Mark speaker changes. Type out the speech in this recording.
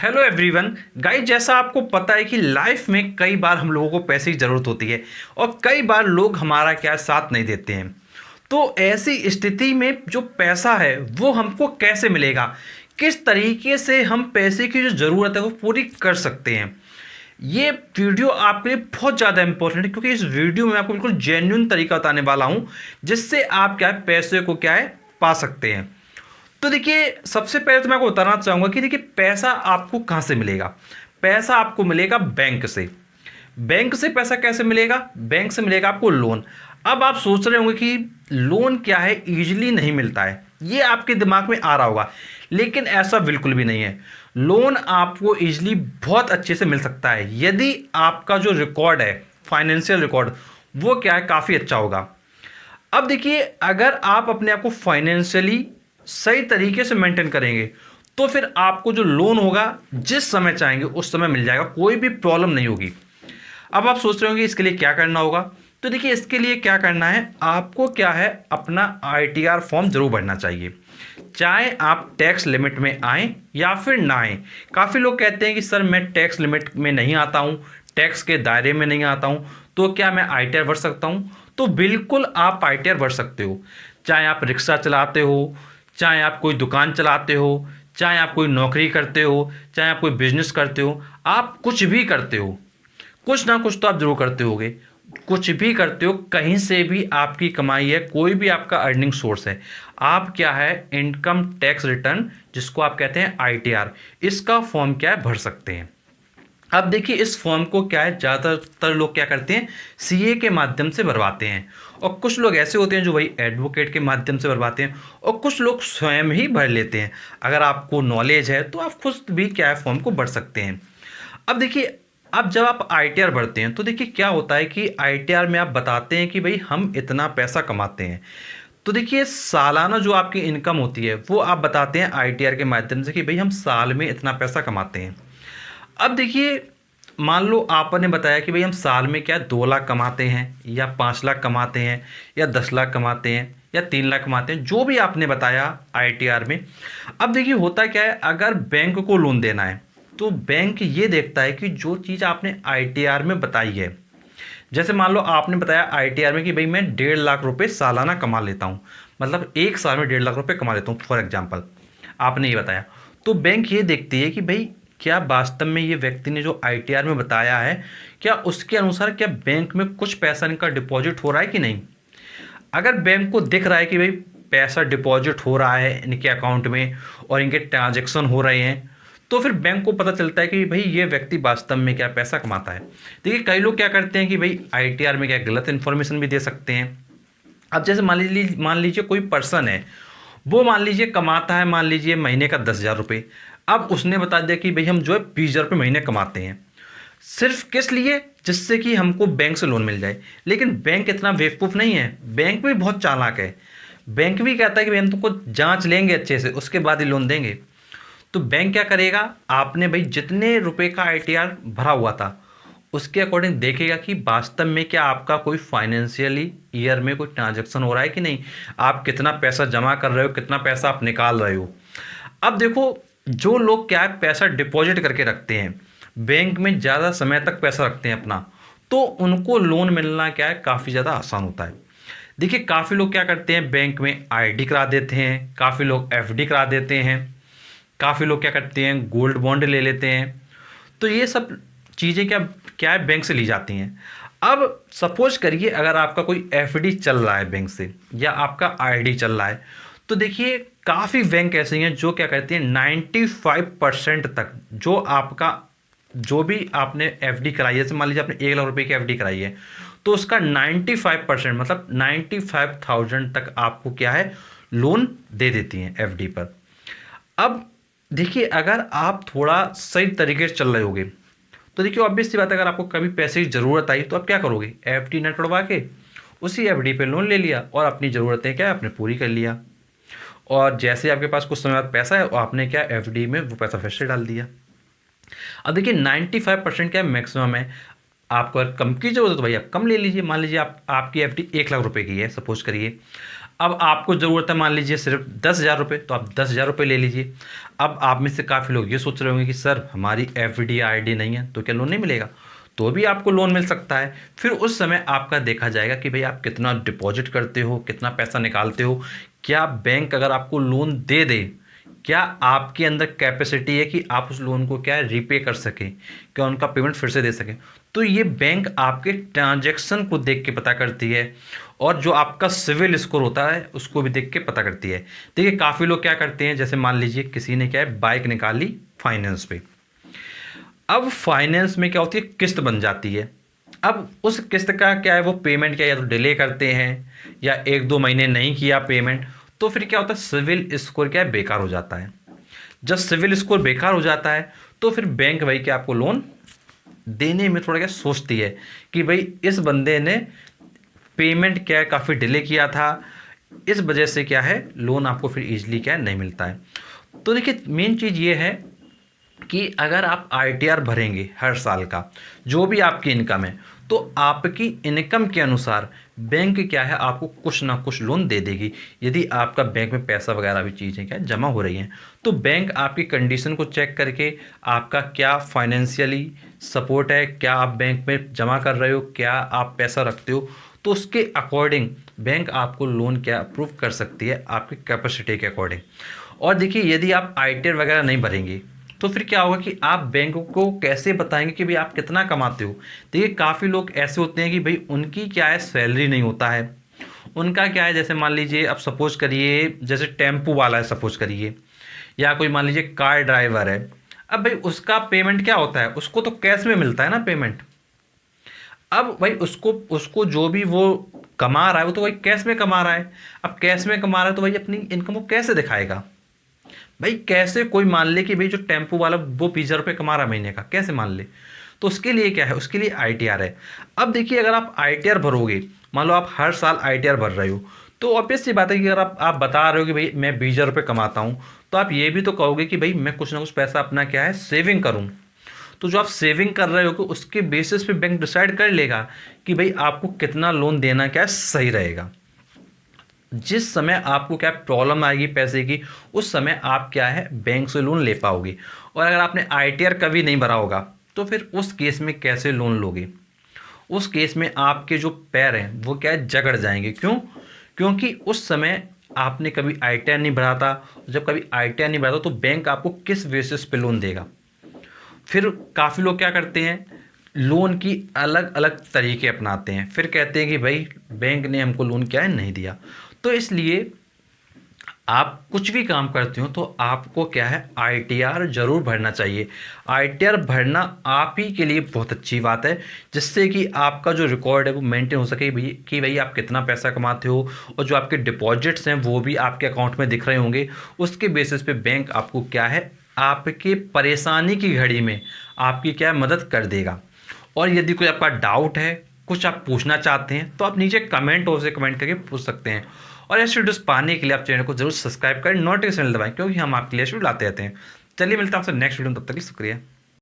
Speaker 1: Hello everyone guys, जैसा आपको पता है कि लाइफ में कई बार हम लोगों को पैसे की ज़रूरत होती है और कई बार लोग हमारा क्या साथ नहीं देते हैं। तो ऐसी स्थिति में जो पैसा है वो हमको कैसे मिलेगा, किस तरीके से हम पैसे की जो ज़रूरत है वो पूरी कर सकते हैं। ये वीडियो आपके लिए बहुत ज़्यादा इंपॉर्टेंट है क्योंकि इस वीडियो में आपको बिल्कुल जेन्युइन तरीका बताने वाला हूँ जिससे आप क्या है पैसे को क्या है पा सकते हैं। तो देखिए, सबसे पहले तो मैं आपको बताना चाहूँगा कि देखिए पैसा आपको कहाँ से मिलेगा। पैसा आपको मिलेगा बैंक से। बैंक से पैसा कैसे मिलेगा? बैंक से मिलेगा आपको लोन। अब आप सोच रहे होंगे कि लोन क्या है, ईजिली नहीं मिलता है, ये आपके दिमाग में आ रहा होगा, लेकिन ऐसा बिल्कुल भी नहीं है। लोन आपको ईजिली बहुत अच्छे से मिल सकता है यदि आपका जो रिकॉर्ड है, फाइनेंशियल रिकॉर्ड, वो क्या है काफ़ी अच्छा होगा। अब देखिए, अगर आप अपने आप को फाइनेंशियली सही तरीके से मेंटेन करेंगे तो फिर आपको जो लोन होगा जिस समय चाहेंगे उस समय मिल जाएगा, कोई भी प्रॉब्लम नहीं होगी। अब आप सोच रहे होंगे इसके लिए क्या करना होगा। तो देखिए, इसके लिए क्या करना है, आपको क्या है अपना ITR फॉर्म जरूर भरना चाहिए, चाहे आप टैक्स लिमिट में आएँ या फिर ना आएँ। काफ़ी लोग कहते हैं कि सर मैं टैक्स लिमिट में नहीं आता हूँ, टैक्स के दायरे में नहीं आता हूँ, तो क्या मैं ITR भर सकता हूँ? तो बिल्कुल आप ITR भर सकते हो। चाहे आप रिक्शा चलाते हो, चाहे आप कोई दुकान चलाते हो, चाहे आप कोई नौकरी करते हो, चाहे आप कोई बिजनेस करते हो, आप कुछ भी करते हो, कुछ ना कुछ तो आप जरूर करते होगे। कुछ भी करते हो, कहीं से भी आपकी कमाई है, कोई भी आपका अर्निंग सोर्स है, आप क्या है इनकम टैक्स रिटर्न, जिसको आप कहते हैं ITR, इसका फॉर्म क्या है भर सकते हैं। अब देखिए, इस फॉर्म को क्या है ज़्यादातर लोग क्या करते हैं CA के माध्यम से भरवाते हैं, और कुछ लोग ऐसे होते हैं जो वही एडवोकेट के माध्यम से भरवाते हैं, और कुछ लोग स्वयं ही भर लेते हैं। अगर आपको नॉलेज है तो आप खुद भी क्या है फॉर्म को भर सकते हैं। अब देखिए, अब जब आप ITR भरते हैं तो देखिए क्या होता है कि ITR में आप बताते हैं कि भाई हम इतना पैसा कमाते हैं। तो देखिए, सालाना जो आपकी इनकम होती है वो आप बताते हैं ITR के माध्यम से कि भाई हम साल में इतना पैसा कमाते हैं। अब देखिए, मान लो आपने बताया कि भाई हम साल में क्या 2 लाख कमाते हैं, या 5 लाख कमाते हैं, या 10 लाख कमाते हैं, या 3 लाख कमाते हैं, जो भी आपने बताया ITR में। अब देखिए, होता क्या है, अगर बैंक को लोन देना है तो बैंक ये देखता है कि जो चीज़ आपने ITR में बताई है, जैसे मान लो आपने बताया ITR में कि भाई मैं 1.5 लाख रुपए सालाना कमा लेता हूँ, मतलब एक साल में 1.5 लाख रुपए कमा लेता हूँ, फॉर एग्जाम्पल आपने ये बताया। तो बैंक ये देखती है कि भाई क्या वास्तव में ये व्यक्ति ने जो ITR में बताया है, क्या उसके अनुसार क्या बैंक में कुछ पैसा इनका डिपॉजिट हो रहा है कि नहीं। अगर बैंक को दिख रहा है कि भाई पैसा डिपॉजिट हो रहा है इनके अकाउंट में और इनके ट्रांजैक्शन हो रहे हैं, तो फिर बैंक को पता चलता है कि भाई ये व्यक्ति वास्तव में क्या पैसा कमाता है। देखिए, कई लोग क्या करते हैं कि भाई ITR में क्या गलत इन्फॉर्मेशन भी दे सकते हैं। अब जैसे मान लीजिए कोई पर्सन है, वो मान लीजिए कमाता है, मान लीजिए महीने का 10,000 रुपये। अब उसने बता दिया कि भाई हम जो है 20,000 रुपये महीने कमाते हैं, सिर्फ किस लिए, जिससे कि हमको बैंक से लोन मिल जाए। लेकिन बैंक इतना बेवकूफ़ नहीं है, बैंक भी बहुत चालाक है। बैंक भी कहता है कि भाई हम तुमको जांच लेंगे अच्छे से, उसके बाद ही लोन देंगे। तो बैंक क्या करेगा, आपने भाई जितने रुपए का ITR भरा हुआ था उसके अकॉर्डिंग देखेगा कि वास्तव में क्या आपका कोई फाइनेंशियली ईयर में कोई ट्रांजैक्शन हो रहा है कि नहीं, आप कितना पैसा जमा कर रहे हो, कितना पैसा आप निकाल रहे हो। अब देखो, जो लोग क्या है पैसा डिपॉजिट करके रखते हैं बैंक में, ज़्यादा समय तक पैसा रखते हैं अपना, तो उनको लोन मिलना क्या है काफ़ी ज़्यादा आसान होता है। देखिए, काफ़ी लोग क्या करते हैं बैंक में ID करा देते हैं, काफ़ी लोग FD करा देते हैं, काफ़ी लोग क्या करते हैं गोल्ड बॉन्ड ले लेते हैं। तो ये सब चीज़ें क्या क्या है बैंक से ली जाती हैं। अब सपोज करिए अगर आपका कोई FD चल रहा है बैंक से, या आपका ID चल रहा है, तो देखिए काफ़ी बैंक ऐसे हैं जो क्या कहते हैं 95% तक जो आपका जो भी आपने FD कराई है, जैसे मान लीजिए आपने 1 लाख रुपए की FD कराई है, तो उसका 95% मतलब 95,000 तक आपको क्या है लोन दे देती हैं FD पर। अब देखिए, अगर आप थोड़ा सही तरीके से चल रहे होगे तो देखिए ऑब्वियस सी बात है, अगर आपको कभी पैसे की ज़रूरत आई तो आप क्या करोगे, FD न तोड़वा के उसी FD पे लोन ले लिया और अपनी ज़रूरतें क्या आपने पूरी कर लिया। और जैसे आपके पास कुछ समय बाद पैसा है और आपने क्या FD में वो पैसा फिर से डाल दिया। अब देखिए 95% क्या मैक्सिमम है, आपको अगर कम की जरूरत है तो भाई आप कम ले लीजिए। मान लीजिए आपकी FD 1 लाख रुपए की है सपोज करिए। अब आपको ज़रूरत है मान लीजिए सिर्फ 10,000 रुपये, तो आप 10,000 रुपये ले लीजिए। अब आप में से काफ़ी लोग ये सोच रहे होंगे कि सर हमारी एफडी आरडी नहीं है तो क्या लोन नहीं मिलेगा? तो भी आपको लोन मिल सकता है। फिर उस समय आपका देखा जाएगा कि भाई आप कितना डिपॉजिट करते हो, कितना पैसा निकालते हो, क्या बैंक अगर आपको लोन दे दे, क्या आपके अंदर कैपेसिटी है कि आप उस लोन को क्या है रीपे कर सकें, क्या उनका पेमेंट फिर से दे सकें। तो ये बैंक आपके ट्रांजैक्शन को देख के पता करती है, और जो आपका सिविल स्कोर होता है उसको भी देख के पता करती है। देखिए काफ़ी लोग क्या करते हैं, जैसे मान लीजिए किसी ने क्या है बाइक निकाली फाइनेंस पे, अब फाइनेंस में क्या होती है किस्त बन जाती है। अब उस किस्त का क्या है वो पेमेंट क्या या तो डिले करते हैं या 1-2 महीने नहीं किया पेमेंट, तो फिर क्या होता है सिविल स्कोर क्या है बेकार हो जाता है। जब सिविल स्कोर बेकार हो जाता है तो फिर बैंक भाई क्या आपको लोन देने में थोड़ा क्या सोचती है कि भाई इस बंदे ने पेमेंट क्या है काफ़ी डिले किया था, इस वजह से क्या है लोन आपको फिर ईजिली क्या है नहीं मिलता है। तो देखिए मेन चीज़ ये है कि अगर आप आईटीआर भरेंगे हर साल का, जो भी आपकी इनकम है, तो आपकी इनकम के अनुसार बैंक क्या है आपको कुछ ना कुछ लोन दे देगी। यदि आपका बैंक में पैसा वगैरह भी चीज़ें क्या जमा हो रही हैं, तो बैंक आपकी कंडीशन को चेक करके आपका क्या फाइनेंशियली सपोर्ट है, क्या आप बैंक में जमा कर रहे हो, क्या आप पैसा रखते हो, तो उसके अकॉर्डिंग बैंक आपको लोन क्या अप्रूव कर सकती है आपकी कैपेसिटी के अकॉर्डिंग। और देखिए यदि आप आईटीआर वगैरह नहीं भरेंगे तो फिर क्या होगा कि आप बैंक को कैसे बताएंगे कि भाई आप कितना कमाते हो। देखिए काफ़ी लोग ऐसे होते हैं कि भाई उनकी क्या है सैलरी नहीं होता है, उनका क्या है जैसे मान लीजिए अब सपोज करिए जैसे टेम्पू वाला है सपोज करिए, या कोई मान लीजिए कार ड्राइवर है। अब भाई उसका पेमेंट क्या होता है, उसको तो कैश में मिलता है ना पेमेंट। अब भाई उसको उसको जो भी वो कमा रहा है वो तो भाई कैश में कमा रहा है। अब कैश में कमा रहा है तो भाई अपनी इनकम को कैसे दिखाएगा भाई, कैसे कोई मान ले कि भाई जो टेम्पो वाला वो 20,000 रुपये कमा रहा है महीने का, कैसे मान ले। तो उसके लिए क्या है, उसके लिए आईटीआर है। अब देखिए अगर आप आईटीआर भरोगे, मान लो आप हर साल आईटीआर भर रहे हो, तो ऑब्वियस सी बात है कि अगर आप बता रहे हो कि भाई मैं 20,000 रुपये कमाता हूँ, तो आप ये भी तो कहोगे कि भाई मैं कुछ ना कुछ पैसा अपना क्या है सेविंग करूँ। तो जो आप सेविंग कर रहे हो उसके बेसिस पे बैंक डिसाइड कर लेगा कि भाई आपको कितना लोन देना क्या सही रहेगा। जिस समय आपको क्या प्रॉब्लम आएगी पैसे की, उस समय आप क्या है बैंक से लोन ले पाओगे। और अगर आपने आईटीआर कभी नहीं भरा होगा तो फिर उस केस में कैसे लोन लोगे। उस केस में आपके जो पैर हैं वो क्या है जकड़ जाएंगे। क्यों? क्योंकि उस समय आपने कभी आईटीआर नहीं भरा था। जब कभी आईटीआर नहीं भरा था तो बैंक आपको किस बेसिस पे लोन देगा। फिर काफ़ी लोग क्या करते हैं, लोन की अलग अलग तरीके अपनाते हैं, फिर कहते हैं कि भाई बैंक ने हमको लोन क्या है नहीं दिया। तो इसलिए आप कुछ भी काम करते हो तो आपको क्या है आईटीआर जरूर भरना चाहिए। आईटीआर भरना आप ही के लिए बहुत अच्छी बात है, जिससे कि आपका जो रिकॉर्ड है वो मेंटेन हो सके कि भाई आप कितना पैसा कमाते हो, और जो आपके डिपॉजिट्स हैं वो भी आपके अकाउंट में दिख रहे होंगे। उसके बेसिस पे बैंक आपको क्या है आपके परेशानी की घड़ी में आपकी क्या है मदद कर देगा। और यदि कोई आपका डाउट है, कुछ आप पूछना चाहते हैं, तो आप नीचे कमेंट और से कमेंट करके पूछ सकते हैं। और ऐसे वीडियोस पाने के लिए आप चैनल को जरूर सब्सक्राइब करें, नोटिफिकेशन दबाएं, क्योंकि हम आपके लिए वीडियो लाते रहते हैं। चलिए मिलता है आपसे नेक्स्ट वीडियो में, तब तक के लिए शुक्रिया।